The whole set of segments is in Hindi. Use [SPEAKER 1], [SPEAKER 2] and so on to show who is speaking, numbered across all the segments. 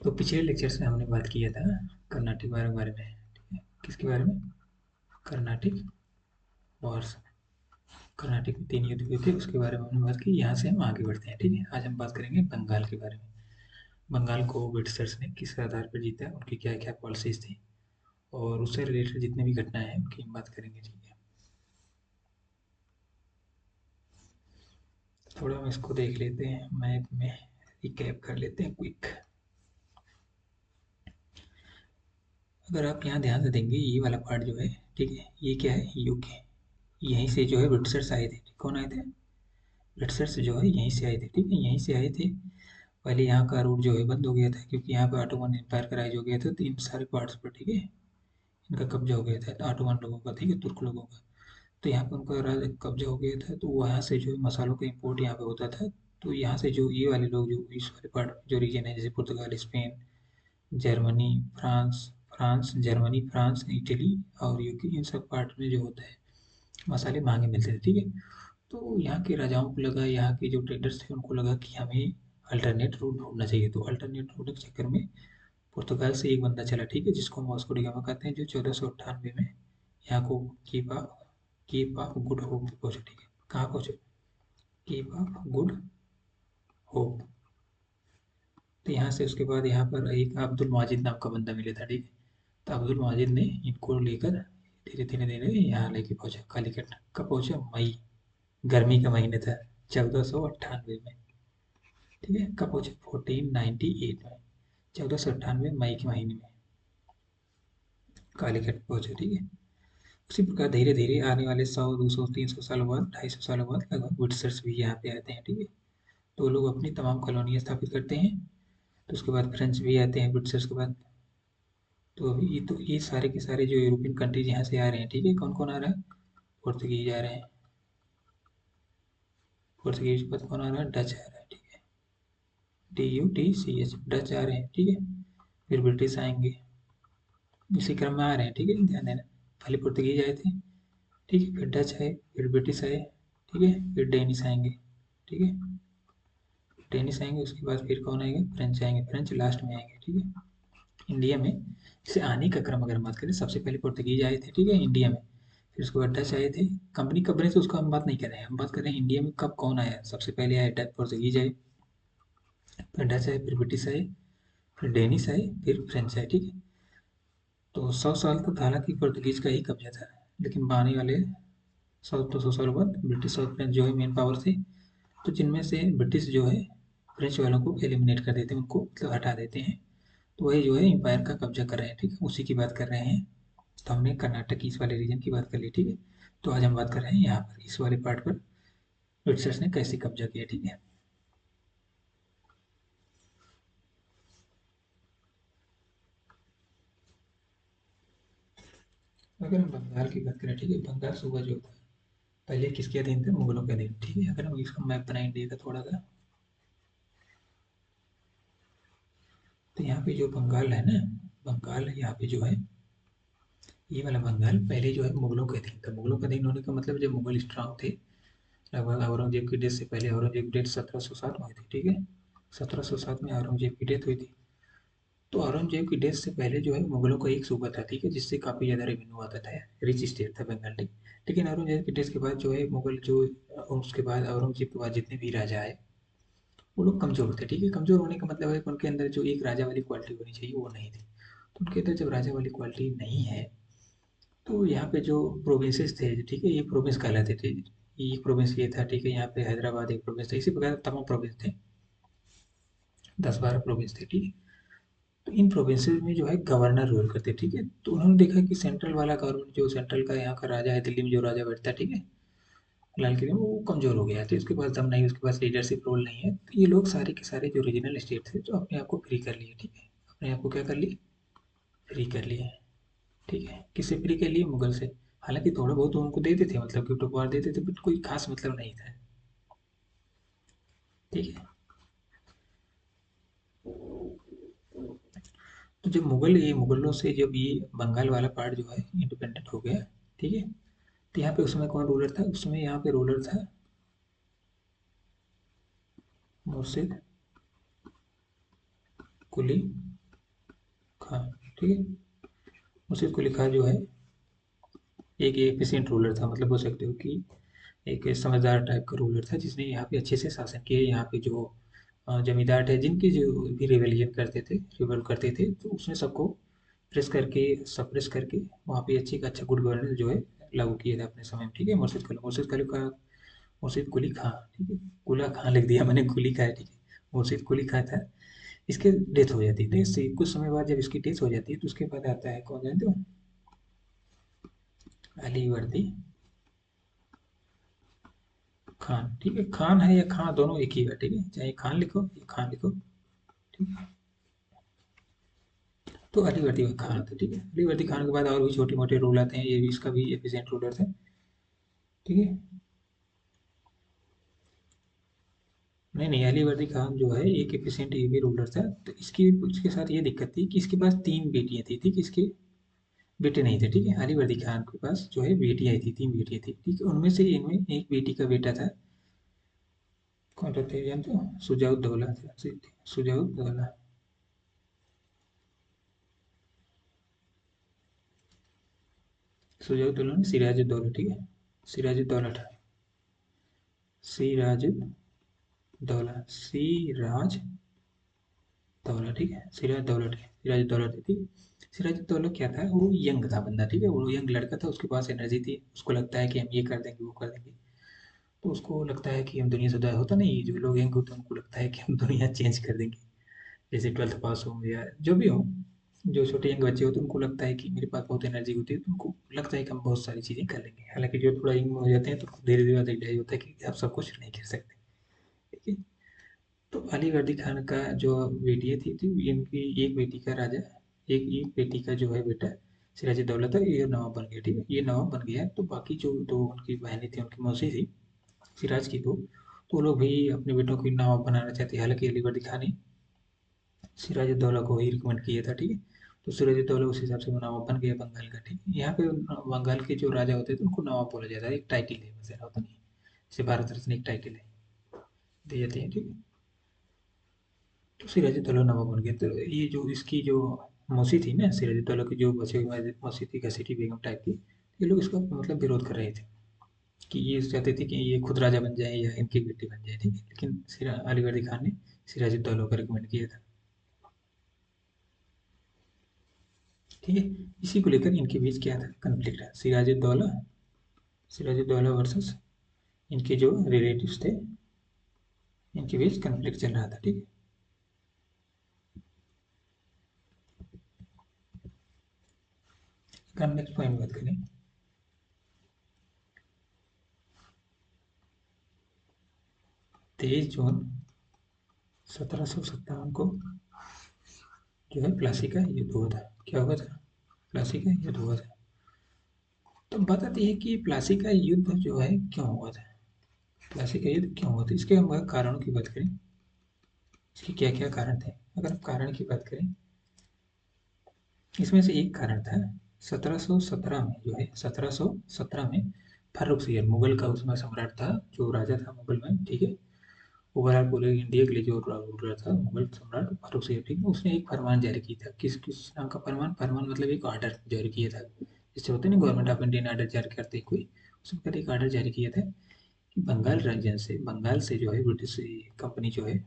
[SPEAKER 1] तो पिछले लेक्चर्स में हमने बात किया था कर्नाटिक वार के बारे में। ठीक है, किसके बारे में? Carnatic Wars. कर्नाटिक में 3 युद्ध हुए थे, उसके बारे में हमने बात की। यहाँ से हम आगे बढ़ते हैं। ठीक है, आज हम बात करेंगे बंगाल के बारे में। बंगाल को ब्रिटिशर्स ने किस आधार पर जीता, उनकी क्या क्या पॉलिसीज थी, और उससे रिलेटेड जितनी भी घटनाएं हैं उनकी हम बात करेंगे। ठीक है, थोड़ा हम इसको देख लेते हैं मैप में, रिकैप कर लेते हैं क्विक। अगर आप यहाँ ध्यान से देंगे, ये वाला पार्ट जो है, ठीक है, ये क्या है? यूके। यहीं से जो है ब्रिटिशर्स आए थे। कौन आए थे? ब्रिटिशर्स जो है यहीं से आए थे। ठीक है, यहीं से आए थे। पहले यहाँ का रूट जो है बंद हो गया था, क्योंकि यहाँ पे ऑटोमन एम्पायर का राज हो गया था, तो इन सारे पार्ट्स पर, ठीक है, इनका कब्जा हो गया था ऑटोमन लोगों का, ठीक है, तुर्क लोगों का। तो यहाँ पे उनका राज कब्जा हो गया था, तो वहाँ से जो है मसालों का इम्पोर्ट यहाँ पे होता था। तो यहाँ से जो ये वाले लोग, जो इस वाले पार्ट जो रीजन है, जैसे Portugal, Spain, Germany, France, Germany, France, Italy और यूके, इन सब पार्ट में जो होता है मसाले महंगे मिलते थे। ठीक है, तो यहाँ के राजाओं को लगा, यहाँ के जो ट्रेडर्स थे उनको लगा कि हमें अल्टरनेट रूट ढूंढना चाहिए। तो अल्टरनेट रूट के चक्कर में पुर्तगाल से एक बंदा चला, ठीक है, जिसको हम वास्को डी गामा कहते हैं, जो 1498 में यहाँ को कीप ऑफ गुड होप पे पहुंचे। ठीक है, कहाँ पहुंचे? Keep of good hope. तो यहाँ से उसके बाद यहाँ पर एक अब्दुल माजिद नाम का बंदा मिला था। ठीक है, तो अब्दुल माजिद ने इनको लेकर धीरे धीरे धीरे यहाँ लेके पहुंचा कालीकट। कब पहुंचा? मई, गर्मी का महीने था, 1498 में। ठीक है, कब पहुंचे? 1498 में, 1498 मई के महीने में कालीकट पहुंचे। ठीक है, उसी प्रकार धीरे धीरे आने वाले 100, 200, 300 सालों बाद, 250 सालों बाद लगभग ब्रिटिशर्स भी यहाँ पे आते हैं। ठीक है, तो वो लोग अपनी तमाम कॉलोनियाँ स्थापित करते हैं। तो उसके बाद फ्रेंच भी आते हैं ब्रिटिशर्स के बाद। तो ये सारे के सारे जो यूरोपियन कंट्रीज यहाँ से आ रहे हैं। ठीक है, कौन कौन आ रहा है? पुर्तगीज आ रहे हैं, पुर्तगीज के बाद कौन आ रहा है? डच आ रहा है। ठीक है, DUTCH, डच आ रहे हैं। ठीक है, फिर ब्रिटिश आएंगे, इसी क्रम में आ रहे हैं। ठीक है, ध्यान देना, पहले पुर्तगीज आए थे, ठीक है, फिर डच आए, फिर ब्रिटिश आए, ठीक है, फिर डेनिश आएंगे। ठीक है, डेनिश आएंगे, उसके बाद फिर कौन आएंगे? फ्रेंच आएंगे, फ्रेंच लास्ट में आएंगे। ठीक है, इंडिया में जैसे आने का क्रम अगर हम बात करें, सबसे पहले पुर्तगीज आए थे, ठीक है, इंडिया में। फिर उसके बाद डच आए थे। कंपनी कब बने थे उसको हम बात नहीं कर रहे हैं, हम बात कर रहे हैं इंडिया में कब कौन आया। सबसे पहले आए डच, पुर्तगीज आए, फिर डच आए, फिर ब्रिटिश आए, फिर डेनिश आए, फिर फ्रेंच आए। ठीक है, तो 100 साल तक हालांकि पुर्तगीज का ही कब्जा था, लेकिन आने वाले 100-200 साल बाद ब्रिटिश और फ्रेंच जो है मेन पावर थे। तो जिनमें से ब्रिटिश जो है फ्रेंच वालों को एलिमिनेट कर देते हैं, उनको मतलब हटा देते हैं। तो वही जो है एम्पायर का कब्जा कर रहे हैं। ठीक है, उसी की बात कर रहे हैं। तो हमने कर्नाटक इस वाले रीजन की बात कर ली। ठीक है, तो आज हम बात कर रहे हैं यहाँ पर इस वाले पार्ट पर ब्रिटिशर्स ने कैसे कब्जा किया। ठीक है, अगर हम बंगाल की बात करें, ठीक है, बंगाल सूबा जो था पहले किसके अधीन था? मुगलों के अधीन। ठीक है, अगर हम इसका मैप बनाए इंडिया का थोड़ा सा, तो यहाँ पे जो बंगाल है ना, बंगाल यहाँ पे जो है, ये वाला बंगाल पहले जो है मुगलों के अधीन था। मुगलों के अधीन होने का मतलब जब मुगल स्ट्रांग थे, लगभग औरंगजेब की डेथ से पहले। औरंगजेब की डेथ 1707 में हुई थी। ठीक है, 1707 में औरंगजेब की डेथ हुई थी। तो औरंगजेब की डेथ से पहले जो है मुगलों का एक सूबा था, ठीक है, जिससे काफ़ी ज़्यादा रेवेन्यू आता था, रिच स्टेट था बंगाल। ठीक, लेकिन औरंगजेब की डेथ के बाद जो है मुगल जो, उसके बाद औरंगजेब के बाद जितने भी राजा आए वो लोग कमज़ोर थे। ठीक है, कमज़ोर होने का मतलब है कि उनके अंदर जो एक राजा वाली क्वालिटी होनी चाहिए वो नहीं थी। तो उनके अंदर जब राजा वाली क्वालिटी नहीं है, तो यहाँ पे जो प्रोविंसेस थे, ठीक है, ये प्रोविंस कहलाते थे। ये एक प्रोविंस ये था, ठीक है, यहाँ पे हैदराबाद एक प्रोविंस था, इसी प्रकार तमाम प्रोविंस थे, 10-12 प्रोविंस थे। ठीक है, तो इन प्रोविंसेस में जो है गवर्नर रूल करते। ठीक है, तो उन्होंने देखा कि सेंट्रल वाला गवर्नमेंट, जो सेंट्रल का यहाँ का राजा है, दिल्ली में जो राजा बैठता है, ठीक है, लाल किले में, वो कमजोर हो गया। तो उसके पास दम नहीं, उसके पास लीडरशिप रोल नहीं है। तो ये लोग सारे के सारे जो रीजनल स्टेट थे, जो अपने आप को फ्री कर लिए। ठीक है, अपने आप को क्या कर लिए? फ्री कर लिए। ठीक है, किससे फ्री कर लिए? मुगल से। हालांकि थोड़ा बहुत तो उनको देते थे, मतलब गिफ्ट उपहार देते थे, बट कोई खास मतलब नहीं था। ठीक है, तो जब मुगलों से जब ये बंगाल वाला पार्ट जो है इंडिपेंडेंट हो गया, ठीक है, तो यहाँ पे उस समय कौन रूलर था? उस समय यहाँ पे रूलर था मुर्शिद कुली खां, ठीक है। मुर्शिद कुली खां जो है एक एफिशिएंट रूलर था, मतलब बोल सकते हो कि एक समझदार टाइप का रूलर था जिसने यहाँ पे अच्छे से शासन किया। यहाँ पे जो जमींदार थे जिनकी जो भी रिवेलियन करते थे, रिवोल्ट करते थे, तो उसने सबको प्रेस करके सप्रेस करके वहाँ पे अच्छी अच्छा गुड गवर्नेंस जो है लागू किया था अपने समय में, ठीक है। मुर्शिद कुली का मुर्शिद कुली खां, ठीक है। कुला खां लिख दिया मैंने, कुली खां है, ठीक है। मुर्शिद कुली खां था। इसके डेथ हो जाती है, डेथ से कुछ समय बाद जब इसकी डेथ हो जाती है तो उसके बाद आता है कौन जानते हो? अली वर्दी खान, ठीक है। खान है या खां दोनों एक ही है, ठीक है। चाहे खान लिखो या खान लिखो, ठीक है। तो अली वर्दी खान था, ठीक है। अली वर्दी खान के बाद और भी छोटे मोटे रूल आते हैं, ये भी इसका भी एफिशिएंट रूलर थे, ठीक है। नहीं नहीं, अली वर्दी खान जो है एक एफिशिएंट ये भी रूलर था। तो इसकी इसके साथ ये दिक्कत थी कि इसके पास तीन बेटियां थी, ठीक है। इसके बेटे नहीं थे, ठीक है। अली वर्दी खान के पास जो है बेटियां थी, तीन बेटियां थी, ठीक है। उनमें से इनमें एक बेटी का बेटा था, कौन सा थे जानते हो? सुजाउद्दौला था, सुजाउद्दौला। सुजाउद्दौला ने सिराजुद्दौला, ठीक है। सिराजुद्दौला था, सिराजुद्दौला, सिराज दौला, ठीक है। सिराजुद्दौला थी, ठीक है। सिराजुद्दौला क्या था, वो यंग था बंदा, ठीक है। वो यंग लड़का था, उसके पास एनर्जी थी, उसको लगता है कि हम ये कर देंगे वो कर देंगे। तो उसको लगता है कि हम दुनिया सुधार, होता नहीं, जो लोग यंग होते हैं उनको लगता है कि हम दुनिया चेंज कर देंगे। जैसे 12th पास हो या जो भी हो, जो छोटे यंग बच्चे होते हैं उनको लगता है कि मेरे पास बहुत एनर्जी होती है, तो उनको लगता है कि हम बहुत सारी चीज़ें कर लेंगे। हालांकि जो थोड़ा यंग हो जाते हैं तो धीरे धीरे रियलाइज होता है कि आप सब कुछ नहीं कर सकते, ठीक है। तो अली वर्दी खान का जो बेटियाँ थी इनकी एक बेटी का राजा, एक बेटी का जो है बेटा सिराजुद्दौला था, ये नवाब बन गया, ठीक है। ये नवाब बन गया, तो बाकी जो दो उनकी बहनें थी, उनकी मौसी थी सिराज की दो, तो वो लोग भी अपने बेटों को नवाब बनाना चाहते, हालांकि अली वर्दी खान ने सिराजुद्दौला को ही रिकमेंड किया था, ठीक है। तो सिराजुद्दौला उस हिसाब से वो नवाब बन गया बंगाल का, ठीक है। यहाँ पे बंगाल के जो राजा होते थे उनको नवाब बोला जाता है, एक टाइटिल है वैसे, होता नहीं, जैसे भारत रत्न एक टाइटिल है, दी जाती है, ठीक है। तो सिराजुद्दौला नवाब बन गया। तो ये जो इसकी जो मौसी थी ना, सिराजुद्दौला की जो बचे हुए मौसी थी, घसीटी बेगम टाइप की, ये लोग इसका मतलब विरोध कर रहे थे कि ये चाहते थे कि ये खुद राजा बन जाए या इनकी बेटी बन जाए, ठीक है। लेकिन सिरा अली वर्दी खान ने सिराजुद्दौला को रिकमेंड किया था, ठीक है। इसी को लेकर इनके बीच क्या था, कन्फ्लिक्ट है। सिराजुद्दौला वर्सेस इनके जो रिलेटिव्स थे, इनके बीच कन्फ्लिक्ट चल रहा था, ठीक है। नेक्स्ट पॉइंट बात करें। 23 जून 1757 को जो है प्लासी का युद्ध हुआ था। क्या हुआ था? प्लासी का युद्ध हुआ था। तो बताती है कि प्लासी का युद्ध जो है क्यों हुआ था, प्लासी का युद्ध क्यों हुआ था, इसके हम कारणों की बात करें, इसके क्या क्या कारण थे। अगर हम कारण की बात करें, इसमें से एक कारण था 1717 में, जो है 1717 में फारूक सियर, मुगल का उसमें सम्राट था, जो राजा था मुगल में, ठीक है। ओवरऑल पूरे इंडिया के लिए जो रूल रहा था मुगल सम्राट फारूक सियर, ठीक है। उसने एक फरमान जारी किया था, किस किस नाम का फरमान, फरमान मतलब एक ऑर्डर जारी किया था, जैसे होते हैं ना गवर्नमेंट ऑफ इंडियन ऑर्डर जारी करते हैं कोई, उसके बाद एक ऑर्डर जारी किया था कि बंगाल से जो है ब्रिटिश कंपनी जो है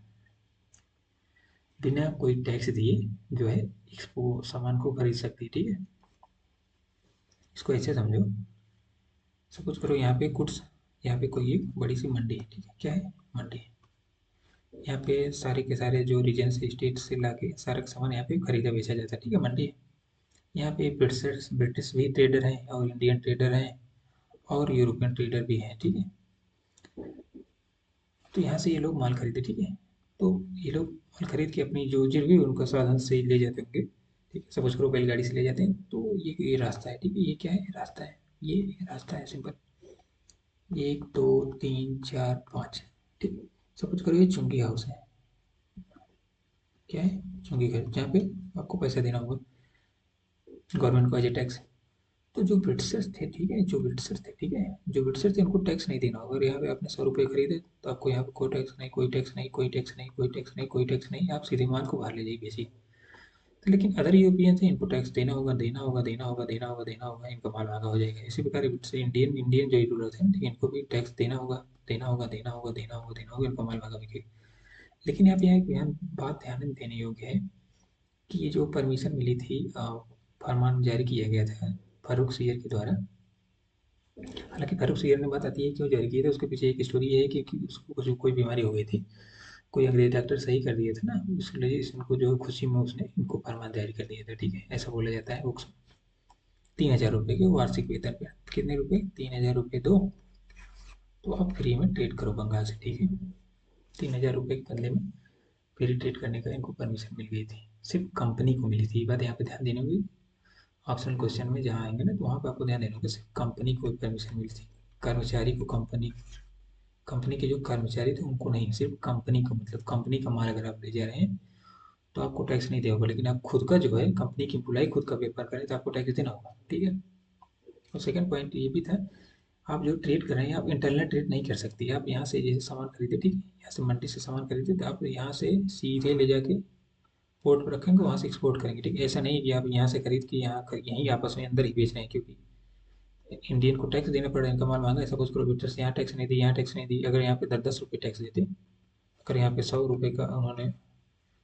[SPEAKER 1] बिना कोई टैक्स दिए जो है एक्सपो सामान को खरीद सकती है, ठीक है। इसको ऐसे समझो, सपोज करो यहाँ पे गुड्स, यहाँ पे कोई एक बड़ी सी मंडी है, ठीक है। क्या है? मंडी है। यहाँ पे सारे के सारे जो रीजन से स्टेट से लाके सारा सामान यहाँ पे खरीदा बेचा जाता है, ठीक है। मंडी है। यहाँ पे ब्रिटिश ब्रिटिश भी ट्रेडर हैं और इंडियन ट्रेडर हैं और यूरोपियन ट्रेडर भी हैं, ठीक है। तो यहाँ से ये लोग माल खरीदे, ठीक है। तो ये लोग माल खरीद के अपनी जो भी उनका साधन से ले जाते होंगे, ठीक है। सपोज करो बैलगाड़ी से ले जाते हैं, तो ये रास्ता है, ठीक है। ये क्या है? रास्ता है, ये रास्ता है सिंपल, एक दो तीन चार पाँच, ठीक। सपोज करो ये चुंगी हाउस है, क्या है? चुंगी घर, जहाँ पे आपको पैसा देना होगा गवर्नमेंट को एज ए टैक्स, तो जो ब्रिटिशर्स थे, ठीक है, जो ब्रिटिशर्स थे, ठीक है, जो ब्रिटिशर्स थे, उनको टैक्स नहीं देना होगा। अगर यहाँ पे आपने 100 रुपये खरीदे तो आपको यहाँ पे कोई टैक्स नहीं, कोई टैक्स नहीं, कोई टैक्स नहीं, कोई टैक्स नहीं, कोई टैक्स नहीं, आप सीधे माल को बाहर ले जाइए बेसिए। तो लेकिन अदर यूरोपियन थे, इनको टैक्स देना होगा, देना होगा, देना होगा, देना होगा, देना होगा, इनका माल महंगा हो जाएगा। इसी प्रकार से इंडियन इंडियन जो रूलर थे, ठीक है, इनको भी टैक्स देना होगा, देना होगा, देना होगा, देना होगा, देना होगा, इनका माल महंगा बिकेगा। लेकिन यहाँ पे यहाँ बात ध्यान देने योग्य है कि ये जो परमिशन मिली थी, फरमान जारी किया गया था फारूक सियर के द्वारा। हालांकि फारूक सियर ने बात आती है क्यों जारी किए थे, उसके पीछे एक स्टोरी ये है कि उसको कोई बीमारी हो गई थी, कोई अंग्रेज डॉक्टर सही कर दिए थे ना, इसलिए इनको जो है खुशी में उसने इनको फरमान जारी कर दिया था, ठीक है, ऐसा बोला जाता है। वो 3,000 रुपये के वार्षिक वेतन पे, कितने रुपए, 3,000 रुपये दो तो आप फ्री में ट्रेड करो बंगाल से, ठीक है। 3,000 रुपये के बदले में फ्री ट्रेड करने का इनको परमिशन मिल गई थी, सिर्फ कंपनी को मिली थी। ये बात यहाँ पे ध्यान देनी होगी, ऑप्शनल क्वेश्चन में जहाँ आएंगे ना, तो वहाँ पे आपको ध्यान देना होगा, सिर्फ कंपनी को परमिशन मिली थी, कर्मचारी को कंपनी, कंपनी के जो कर्मचारी थे उनको नहीं, सिर्फ कंपनी को, मतलब कंपनी का माल अगर आप ले जा रहे हैं तो आपको टैक्स नहीं देना होगा। लेकिन आप खुद का जो है, कंपनी की एम्प्लॉय खुद का व्यापार करें तो आपको टैक्स देना होगा, ठीक है। और सेकंड पॉइंट ये भी था, आप जो ट्रेड कर रहे हैं, आप इंटरनल ट्रेड नहीं कर सकती। आप यहाँ से जैसे सामान खरीदे, ठीक है, यहाँ से मंडी से सामान खरीदे तो आप यहाँ से सीधे ले जाके पोर्ट पर रखेंगे, वहाँ से एक्सपोर्ट करेंगे, ठीक है। ऐसा नहीं है कि आप यहाँ से खरीद के यहाँ यहीं आपस में अंदर ही बेच रहे हैं, क्योंकि इंडियन को टैक्स देना पड़ रहा है, इनका माल महंगा है। सपोज करो ब्रिटिश यहाँ टैक्स नहीं दी, यहाँ टैक्स नहीं दी, अगर यहाँ पे 10-10 रुपये टैक्स देते, अगर यहाँ पे 100 रुपये का उन्होंने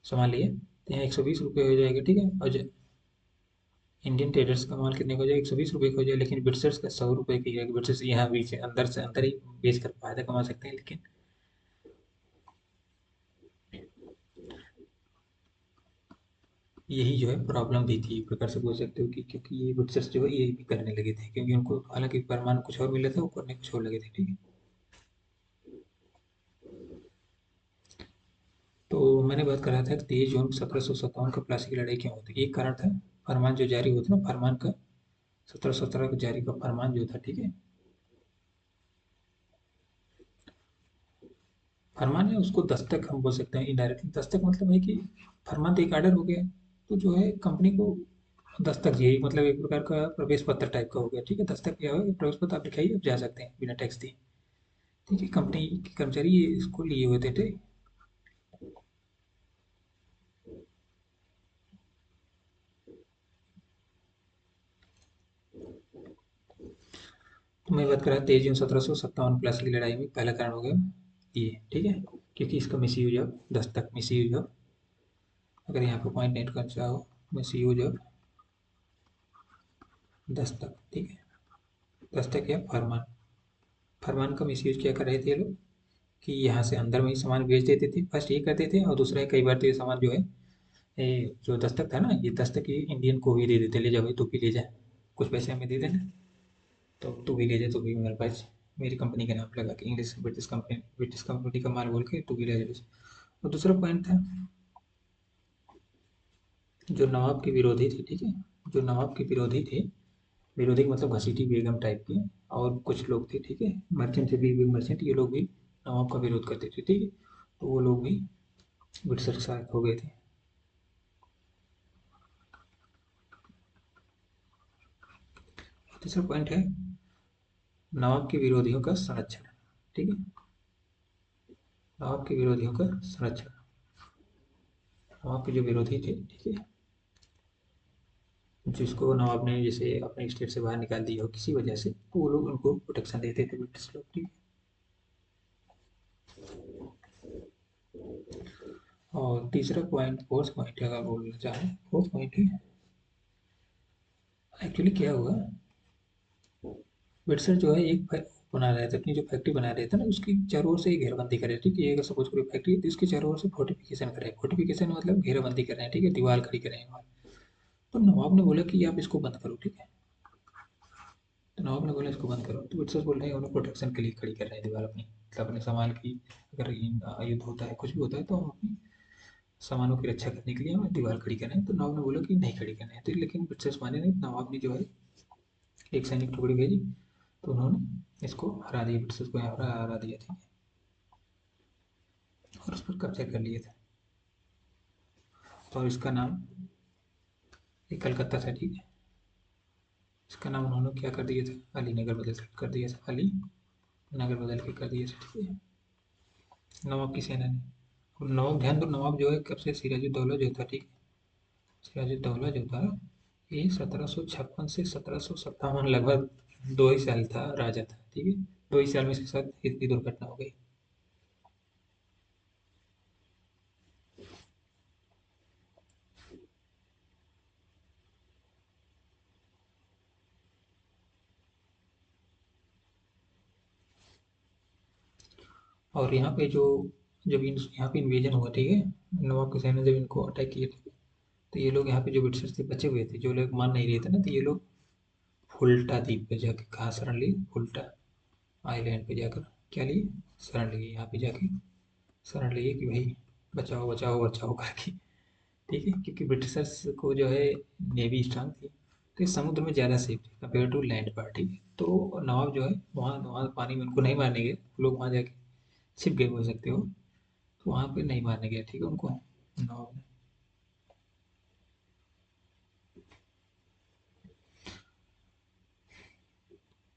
[SPEAKER 1] सामान लिया तो यहाँ 120 रुपये हो जाएगा, ठीक है। और इंडियन ट्रेडर्स का माल कितने का हो जाएगा, 120 रुपये का हो जाएगा, लेकिन ब्रिटिशर्स का 100 रुपये की है। ब्रिटिशर्स यहाँ बीच अंदर से अंदर ही बेच कर फायदा कमा सकते हैं, लेकिन यही जो है प्रॉब्लम भी थी, एक प्रकार से बोल सकते हो कि क्योंकि ये ब्रिटिशर्स जो है ये भी करने लगे थे, क्योंकि उनको हालांकि फरमान कुछ और मिला था, वो करने कुछ और लगे थे, ठीक है। तो मैंने बात कर रहा था कि 23 जून 1757 को प्लासी की लड़ाई क्यों होती, एक कारण था फरमान जो जारी हुआ था ना, फरमान का 1717 को जारी का फरमान जो था, ठीक है, फरमान है उसको दस्तक हम बोल सकते हैं, इनडायरेक्टली दस्तक मतलब है कि फरमान तो एक आर्डर हो गया, तो जो है कंपनी को दस्तक, यही मतलब एक प्रकार का प्रवेश पत्र टाइप का हो गया, ठीक है। दस्तक क्या हो, प्रवेश पत्र आप दिखाइए, आप जा सकते हैं बिना टैक्स दिए, ठीक है। कंपनी के कर्मचारी ये इसको लिए हुए थे। तो मैं बात कर रहा 23 जून 1757 प्लासी की लड़ाई में पहला कारण हो गया ये, ठीक है, क्योंकि इसका miss use of Dastak, miss use of, अगर यहाँ पे पॉइंट नोट करना चाहो, मिस यूज ऑफ दस्तक, ठीक है। दस्तक या फरमान, फरमान का मिस यूज क्या कर रहे थे ये लोग कि यहाँ से अंदर में ही सामान बेच देते थे, फर्स्ट ये करते थे, और दूसरा कई बार तो ये सामान जो है, ये जो दस्तक था ना, ये दस्तक ये इंडियन को भी दे देते, ले जा भाई तू भी ले जा, कुछ पैसे हमें दे देना, तो तू भी ले जा, तू भी मेरे पास, मेरी कंपनी का नाम लगा के इंग्लिश ब्रिटिश कंपनी का माल बोल के तू भी ले जा। और दूसरा पॉइंट था, जो नवाब के विरोधी थे, ठीक है, जो नवाब के विरोधी थे, विरोधी का मतलब घसीटी बेगम टाइप के, और कुछ लोग थे, ठीक है, मर्चेंट थे, बिग बिग मर्चेंट, ये लोग भी नवाब का विरोध करते थे, ठीक है। तो वो लोग भी ब्रिटिशर के साथ हो गए थे। तीसरा पॉइंट है नवाब के विरोधियों का संरक्षण, ठीक है, नवाब के विरोधियों का संरक्षण, नवाब के जो विरोधी थे, ठीक है, जिसको नवाब ने जैसे अपने स्टेट से बाहर निकाल दिया हो किसी वजह से, तो वो लोग उनको प्रोटेक्शन देते थे, ब्रिटिश लोग, ठीक है। और तीसरा पॉइंट, फोर्थ पॉइंट अगर बोलना चाहें, फोर्थ पॉइंट है एक्चुअली क्या हुआ, ब्रिटिशर जो है एक बना रहे थे, अपनी जो फैक्ट्री बना रहे थे ना, उसकी चारों ओर से घेराबंदी करे, ठीक है। अगर सपोज कोई फैक्ट्री है तो इसके चारों ओर से फोर्टिफिकेशन करे, फोर्टिफिकेशन मतलब घेराबंदी कर रहे हैं, ठीक है, दीवार खड़ी कर रहे हैं। तो नवाब ने बोला कि आप इसको बंद करो, ठीक है। तो नवाब ने बोला इसको बंद करो, तो ब्रिटिशर्स बोल रहे हैं उन्हें प्रोटेक्शन के लिए खड़ी कर रहे हैं दीवार अपनी, मतलब अपने सामान की, अगर युद्ध होता है कुछ भी होता है तो हम अपनी सामानों की रक्षा करने के लिए हम दीवार खड़ी कर रहे हैं। तो नवाब ने बोला कि नहीं खड़ी करना है, तो लेकिन ब्रिटिशर्स माने नहीं, नवाब ने जो है एक सैनिक टुकड़ी भेजी, तो उन्होंने इसको हरा दिया, ब्रिटिशर्स को यहाँ हरा दिया, ठीक है, और उस पर कब्जा कर लिए थे। और इसका नाम ये कलकत्ता था, ठीक है। इसका नाम उन्होंने क्या कर दिया था, अली नगर बदल कर दिया था, अली नगर बदल के कर दिया था, ठीक है। नवाब की सेना ने, और नवाब ध्यान दो, नवाब जो है कब से, सिराजुद्दौला जो था, ठीक है। सिराजुद्दौला जो था, ये 1756 से 1757 लगभग 2 ही साल था, राजा था, ठीक है। 2 ही साल में इसके साथ इतनी दुर्घटना हो गई। और यहाँ पे जो, जब यहाँ पे इन्वेजन हुआ, ठीक है, नवाब की सेना जब इनको अटैक किए थे, तो ये लोग यहाँ पे जो ब्रिटिशर्स थे बचे हुए थे, जो लोग मान नहीं रहे थे ना, तो ये लोग फुल्टा द्वीप पे जाके कहाँ शरण ली, फुल्टा आइलैंड पे जाकर क्या लिए, शरण लिए, यहाँ पे जाके शरण लिए कि भाई बचाओ बचाओ बचाओ करके, ठीक है। क्योंकि ब्रिटिशर्स को जो है नेवी स्ट्रांग थी, तो ये समुद्र में ज़्यादा सेफ थे कंपेयर टू लैंड पर, ठीक है। तो नवाब जो है वहाँ वहाँ पानी में उनको नहीं मारने गए, लोग वहाँ जाके छिप गए बोल सकते हो, तो वहाँ पे नहीं मारने गया, ठीक है, उनको नवाब ने।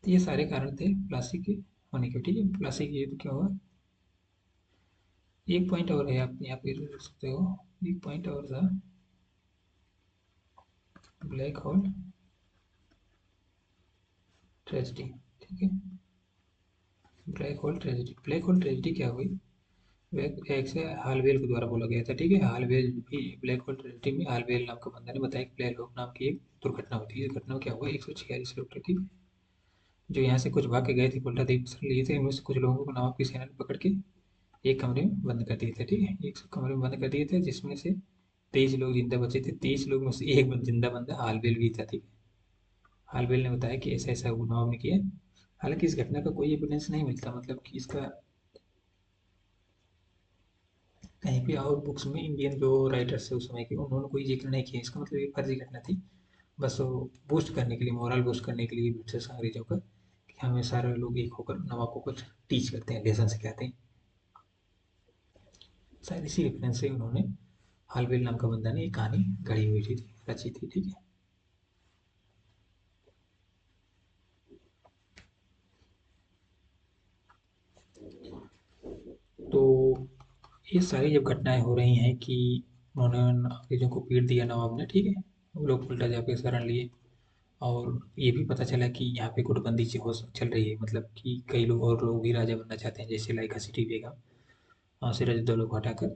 [SPEAKER 1] तो ये सारे कारण थे प्लासी के होने के, ठीक है। प्लासी के युद्ध क्या हुआ, एक पॉइंट और है, आप यहाँ पे रख सकते हो, एक पॉइंट और था, ब्लैक होल ट्रेजिडी, ठीक है। Black hole tragedy, black hole tragedy क्या हुई, एक से हालवेल के द्वारा बोला गया था, ठीक है। हालवेल भी, ब्लैक होल ट्रेजिडी में हालवेल नाम का बंदा ने बताया कि ब्लैक होल नाम की एक दुर्घटना होती है। इस घटना में क्या हुआ, 146 लोग थे, ठीक है, जो यहाँ से कुछ भाग के गए थे, उल्टा द्वीप शरण लिए थे, इनमें से कुछ लोगों को नवाब की सेना ने पकड़ के एक कमरे में बंद कर दिए थे, ठीक है, एक कमरे में बंद कर दिए थे, जिसमें से 23 लोग जिंदा बचे थे। 23 लोग में से एक जिंदा बंदा हालवेल भी था, ठीक है। हालवेल ने बताया कि ऐसा ऐसा नवाब ने किया। हालांकि इस घटना का कोई एविडेंस नहीं मिलता, मतलब कि इसका कहीं भी और बुक्स में इंडियन जो राइटर्स है उस समय के, उन्होंने कोई जिक्र नहीं किया इसका, मतलब ये फर्जी घटना थी। बस वो बूस्ट करने के लिए, मोरल बूस्ट करने के लिए ब्रिटिश अंग्रेजों का, कि हमें सारे लोग एक होकर नवाब को कुछ टीच करते हैं, लेसन सिखाते हैं। शायद इसी रेफरेंस से उन्होंने, हालवेल नाम का बंदा ने, एक कहानी गढ़ी हुई थी, रची थी, ठीक है। तो ये सारी जब घटनाएं हो रही हैं कि उन्होंने अंग्रेजों को पीट दिया नवाब ने, ठीक है, वो लोग उल्टा जाके शरण लिए, और ये भी पता चला कि यहाँ पे गुटबंदी चल रही है, मतलब कि कई लोग और लोग भी राजा बनना चाहते हैं, जैसे लाइका सिटी बेगम, सिराजुद्दौला को हटाकर।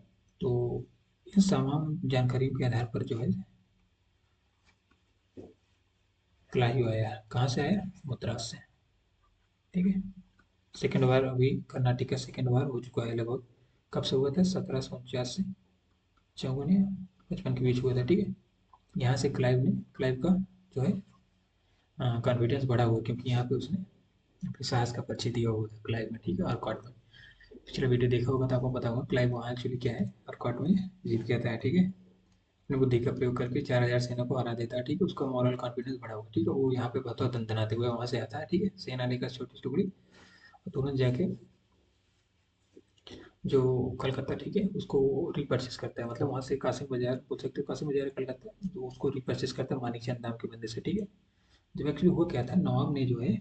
[SPEAKER 1] तो इन तमाम जानकारियों के आधार पर जो है क्लाइव आया, कहाँ से आया, मद्रास से, ठीक है। सेकेंड वार, अभी कर्नाटक का सेकेंड वार हो चुका है लगभग, कब से हुआ था, 1749 से 54 या 55 के बीच हुआ था, ठीक है। यहाँ से क्लाइव का जो है कॉन्फिडेंस बढ़ा हुआ, क्योंकि यहाँ पे उसने अपने साहस का परिचय दिया हुआ था क्लाइव में, ठीक है, ऑर्कॉट में। पिछला वीडियो देखा होगा तो आपको पता होगा क्लाइव वहाँ एक्चुअली क्या है, ऑर्कॉट में जीत गया था, ठीक है। अपनी बुद्धि का प्रयोग करके 4000 सेना को हरा देता है, ठीक है, उसका मॉरल कॉन्फिडेंस बढ़ा हुआ, ठीक है। वो यहाँ पे बहुत दनदनाते हुए वहाँ से आता है, ठीक है, सेना लेकर छोटी टुकड़ी, तुरंत जाके जो कलकत्ता, ठीक है, उसको रिपर्चेस करता है, मतलब वहाँ से कासिम बाजार बोल सकते हो, कासिम बाजार कलकत्ता, तो उसको रिपर्चेस करता है मानिकचंद नाम के बंदे से, ठीक है। जब एक्चुअली हुआ क्या था, नवाब ने जो है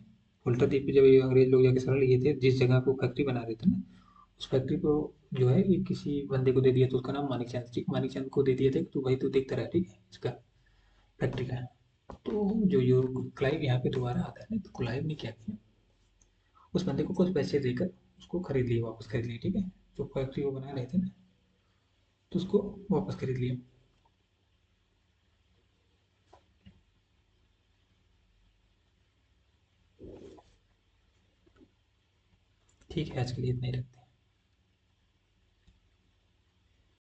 [SPEAKER 1] फुल्टा द्वीप पे जब ये अंग्रेज लोग जाके शरण लिए थे, जिस जगह को फैक्ट्री बना रहे थे ना, उस फैक्ट्री को जो है ये किसी बंदे को दे दिया, तो उसका नाम मानिकचंद, ठीक, मानिकचंद को दे दिया था कि तू भाई तू देखता रहा, ठीक है, इसका फैक्ट्री का। तो जो क्लाइव यहाँ पे दोबारा आता है ना, तो क्लाइव ने क्या किया, उस बंदे को कुछ पैसे देकर उसको खरीद लिए, वापस खरीद लिए, ठीक है। जो फैक्ट्री वो बना रहे थे ना, तो उसको वापस खरीद लिया। ठीक है, आज के लिए इतना ही रखते हैं।